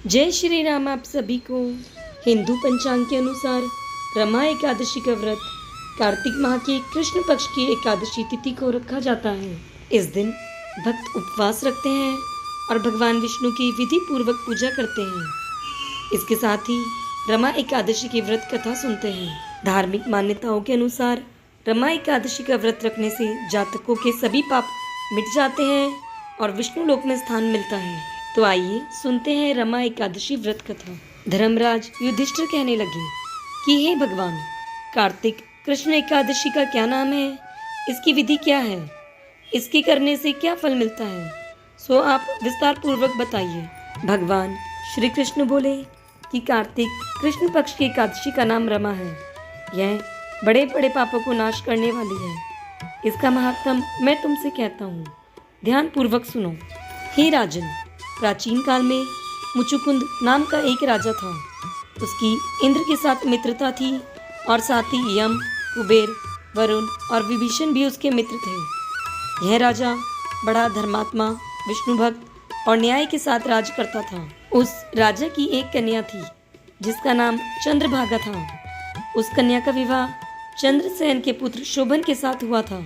जय श्री राम। आप सभी को हिंदू पंचांग के अनुसार रमा एकादशी का व्रत कार्तिक माह की कृष्ण पक्ष की एकादशी तिथि को रखा जाता है। इस दिन भक्त उपवास रखते हैं और भगवान विष्णु की विधि पूर्वक पूजा करते हैं। इसके साथ ही रमा एकादशी की व्रत कथा सुनते हैं। धार्मिक मान्यताओं के अनुसार रमा एकादशी का व्रत रखने से जातकों के सभी पाप मिट जाते हैं और विष्णु लोक में स्थान मिलता है। तो आइए सुनते हैं रमा एकादशी व्रत कथा। धर्मराज युधिष्ठिर कहने लगे कि हे भगवान, कार्तिक कृष्ण एकादशी का क्या नाम है, इसकी विधि क्या है, इसके करने से क्या फल मिलता है, सो आप विस्तार पूर्वक बताइए। भगवान श्री कृष्ण बोले कि कार्तिक कृष्ण पक्ष की एकादशी का नाम रमा है। यह बड़े बड़े पापों को नाश करने वाली है। इसका महात्म मैं तुमसे कहता हूँ, ध्यान पूर्वक सुनो। हे राजन, प्राचीन काल में मुचुकुंद नाम का एक राजा था। उसकी इंद्र के साथ मित्रता थी और साथ ही यम, कुबेर, वरुण और विभीषण भी उसके मित्र थे। यह राजा बड़ा धर्मात्मा, विष्णु भक्त और न्याय के साथ राज करता था। उस राजा की एक कन्या थी जिसका नाम चंद्रभागा था। उस कन्या का विवाह चंद्रसेन के पुत्र शोभन के साथ हुआ था।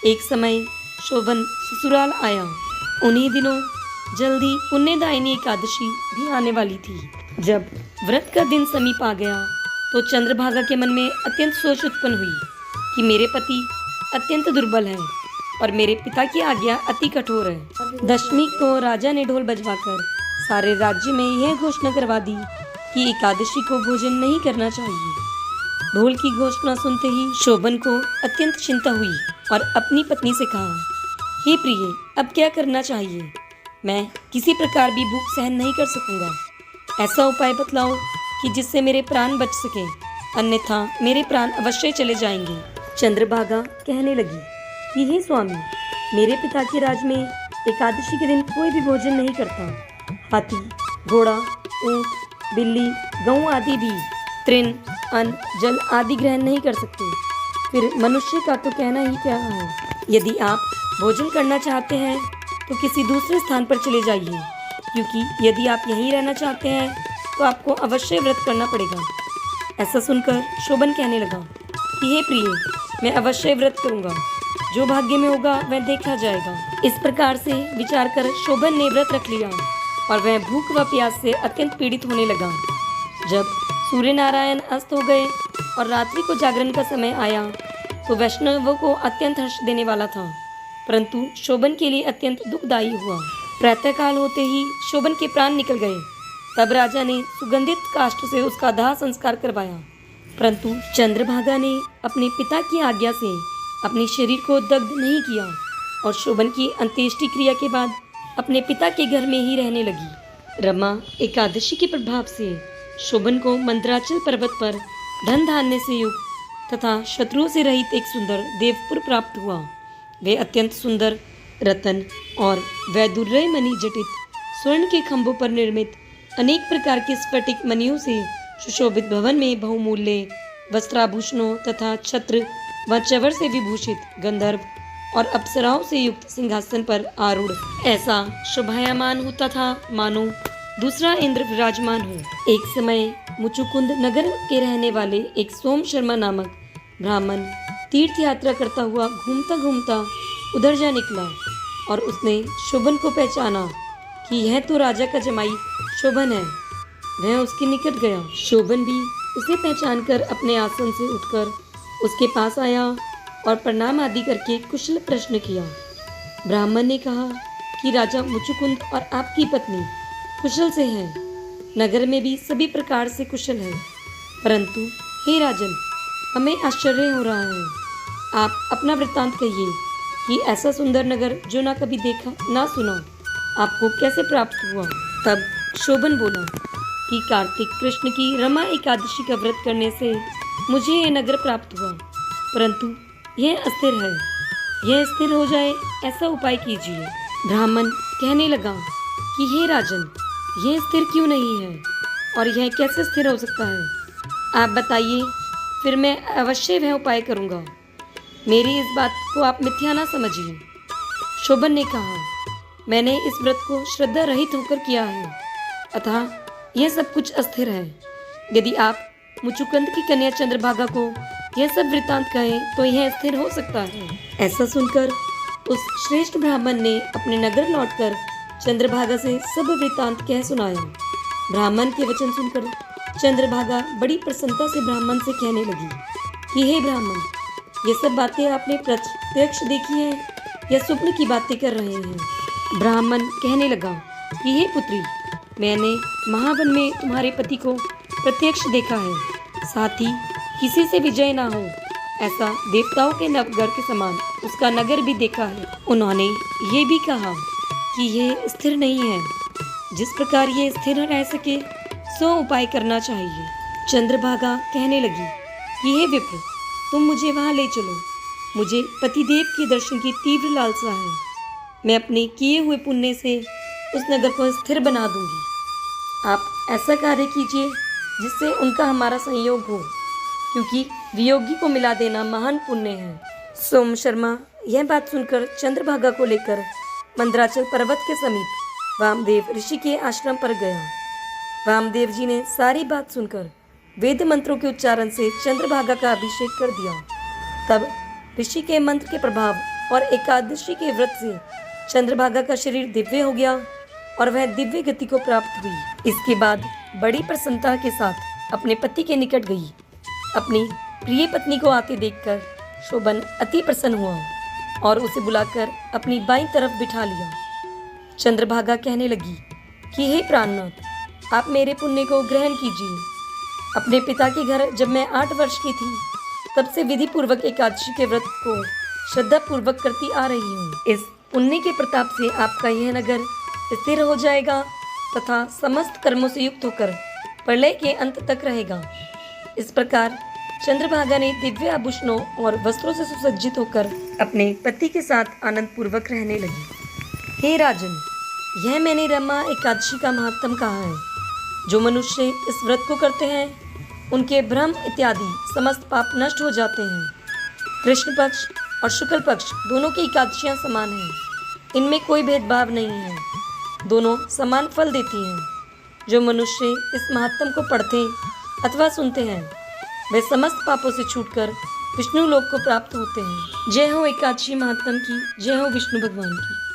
एक समय शोभन ससुराल आया। उन्हीं दिनों जल्दी पुण्यदायिनी एकादशी भी आने वाली थी। जब व्रत का दिन समीप आ गया तो चंद्रभागा के मन में अत्यंत सोच उत्पन्न हुई कि मेरे पति अत्यंत दुर्बल हैं और मेरे पिता की आज्ञा अति कठोर है। दशमी को राजा ने ढोल बजवाकर सारे राज्य में यह घोषणा करवा दी कि एकादशी को भोजन नहीं करना चाहिए। ढोल की घोषणा सुनते ही शोभन को अत्यंत चिंता हुई और अपनी पत्नी से कहा, हे प्रिय, अब क्या करना चाहिए? मैं किसी प्रकार भी भूख सहन नहीं कर सकूंगा। ऐसा उपाय बतलाओ कि जिससे मेरे प्राण बच सके, अन्यथा मेरे प्राण अवश्य चले जाएंगे। चंद्रभागा कहने लगी कि हे स्वामी, मेरे पिता के राज में एकादशी के दिन कोई भी भोजन नहीं करता। हाथी, घोड़ा, ऊंट, बिल्ली, गऊ आदि भी तृण, अन्न, जल आदि ग्रहण नहीं कर सकते। फिर मनुष्य का तो कहना ही क्या है। यदि आप भोजन करना चाहते हैं तो किसी दूसरे स्थान पर चले जाइए, क्योंकि यदि आप यहीं रहना चाहते हैं तो आपको अवश्य व्रत करना पड़ेगा। ऐसा सुनकर शोभन कहने लगा कि हे प्रिय, मैं अवश्य व्रत करूंगा, जो भाग्य में होगा वह देखा जाएगा। इस प्रकार से विचार कर शोभन ने व्रत रख लिया और वह भूख व प्यास से अत्यंत पीड़ित होने लगा। जब सूर्य नारायण अस्त हो गए और रात्रि को जागरण का समय आया तो वैष्णवों को अत्यंत हर्ष देने वाला था, परंतु शोभन के लिए अत्यंत दुखदायी हुआ। प्रातःकाल होते ही शोभन के प्राण निकल गए। तब राजा ने सुगंधित काष्ठ से उसका दाह संस्कार करवाया, परंतु चंद्रभागा ने अपने पिता की आज्ञा से अपने शरीर को दग्ध नहीं किया और शोभन की अंत्येष्टि क्रिया के बाद अपने पिता के घर में ही रहने लगी। रमा एकादशी के प्रभाव से शोभन को मंदराचल पर्वत पर धन धान्य से युक्त तथा शत्रुओं से रहित एक सुंदर देवपुर प्राप्त हुआ। वे अत्यंत सुंदर रतन और वैदुर्य मणि जटित स्वर्ण के खंभों पर निर्मित अनेक प्रकार के स्फटिक मणियों से सुशोभित भवन में बहुमूल्य वस्त्राभूषणों तथा छत्र व चवर से विभूषित गंधर्व और अप्सराओं से युक्त सिंहासन पर आरूढ़ ऐसा शोभायमान होता था मानो दूसरा इंद्र विराजमान हो। एक समय मुचुकुंद नगर के रहने वाले एक सोम शर्मा नामक ब्राह्मण तीर्थ यात्रा करता हुआ घूमता घूमता उधर जा निकला और उसने शोभन को पहचाना कि यह तो राजा का जमाई शोभन है। वह उसके निकट गया। शोभन भी उसे पहचानकर अपने आसन से उठकर उसके पास आया और प्रणाम आदि करके कुशल प्रश्न किया। ब्राह्मण ने कहा कि राजा मुचुकुंद और आपकी पत्नी कुशल से हैं। नगर में भी सभी प्रकार से कुशल है, परंतु हे राजन, हमें आश्चर्य हो रहा है। आप अपना वृत्तांत कहिए कि ऐसा सुंदर नगर जो ना कभी देखा ना सुना आपको कैसे प्राप्त हुआ। तब शोभन बोला कि कार्तिक कृष्ण की रमा एकादशी का व्रत करने से मुझे यह नगर प्राप्त हुआ, परंतु यह अस्थिर है। यह स्थिर हो जाए ऐसा उपाय कीजिए। ब्राह्मण कहने लगा कि हे राजन, यह स्थिर क्यों नहीं है और यह कैसे स्थिर हो सकता है? आप बताइए, फिर मैं अवश्य वह उपाय करूँगा। मेरी इस बात को आप मिथ्या ना समझिए। शोभन ने कहा, मैंने इस व्रत को श्रद्धा रहित होकर किया है, अतः यह सब कुछ अस्थिर है। यदि आप मुचुकुंद की कन्या चंद्रभागा को यह सब वृत्तांत कहें तो यह स्थिर हो सकता है। ऐसा सुनकर उस श्रेष्ठ ब्राह्मण ने अपने नगर लौटकर चंद्रभागा से सब वृत्तांत कह सुनाया। ब्राह्मण के वचन सुनकर चंद्रभागा बड़ी प्रसन्नता से ब्राह्मण से कहने लगी कि हे ब्राह्मण, ये सब बातें आपने प्रत्यक्ष देखी है या स्वप्न की बातें कर रहे हैं? ब्राह्मण कहने लगा कि हे पुत्री, मैंने महावन में तुम्हारे पति को प्रत्यक्ष देखा है, साथ ही किसी से विजय ना हो ऐसा देवताओं के नवघर के समान उसका नगर भी देखा है। उन्होंने ये भी कहा कि यह स्थिर नहीं है, जिस प्रकार ये स्थिर रह सके सो उपाय करना चाहिए। चंद्रभागा कहने लगी कि हे विप्र, तुम मुझे वहाँ ले चलो, मुझे पतिदेव के दर्शन की तीव्र लालसा है। मैं अपने किए हुए पुण्य से उस नगर को स्थिर बना दूंगी। आप ऐसा कार्य कीजिए जिससे उनका हमारा संयोग हो, क्योंकि वियोगी को मिला देना महान पुण्य है। सोम शर्मा यह बात सुनकर चंद्रभागा को लेकर मंदराचल पर्वत के समीप वामदेव ऋषि के आश्रम पर गया। वामदेव जी ने सारी बात सुनकर वेद मंत्रों के उच्चारण से चंद्रभागा का अभिषेक कर दिया। तब ऋषि के मंत्र के प्रभाव और एकादशी के व्रत से चंद्रभागा का शरीर दिव्य हो गया और वह दिव्य गति को प्राप्त हुई। इसके बाद बड़ी प्रसन्नता के साथ अपने पति के निकट गई। अपनी प्रिय पत्नी को आते देखकर शोभन अति प्रसन्न हुआ और उसे बुलाकर अपनी बाईं तरफ बिठा लिया। चंद्रभागा कहने लगी कि हे प्राणनाथ, आप मेरे पुण्य को ग्रहण कीजिए। अपने पिता के घर जब मैं 8 वर्ष की थी तब से विधि पूर्वक एकादशी के व्रत को श्रद्धा पूर्वक करती आ रही हूँ। इस पुण्य के प्रताप से आपका यह नगर स्थिर हो जाएगा तथा समस्त कर्मों से युक्त होकर प्रलय के अंत तक रहेगा। इस प्रकार चंद्रभागा ने दिव्य आभूषणों और वस्त्रों से सुसज्जित होकर अपने पति के साथ आनंद पूर्वक रहने लगी। हे राजन, यह मैंने रमा एकादशी का महत्तम कहा है। जो मनुष्य इस व्रत को करते हैं उनके भ्रम इत्यादि समस्त पाप नष्ट हो जाते हैं। कृष्ण पक्ष और शुक्ल पक्ष दोनों की एकादशियाँ समान हैं, इनमें कोई भेदभाव नहीं है, दोनों समान फल देती हैं। जो मनुष्य इस महात्म को पढ़ते अथवा सुनते हैं वे समस्त पापों से छूटकर विष्णु लोक को प्राप्त होते हैं। जय हो एकादशी महात्म की, जय हो विष्णु भगवान की।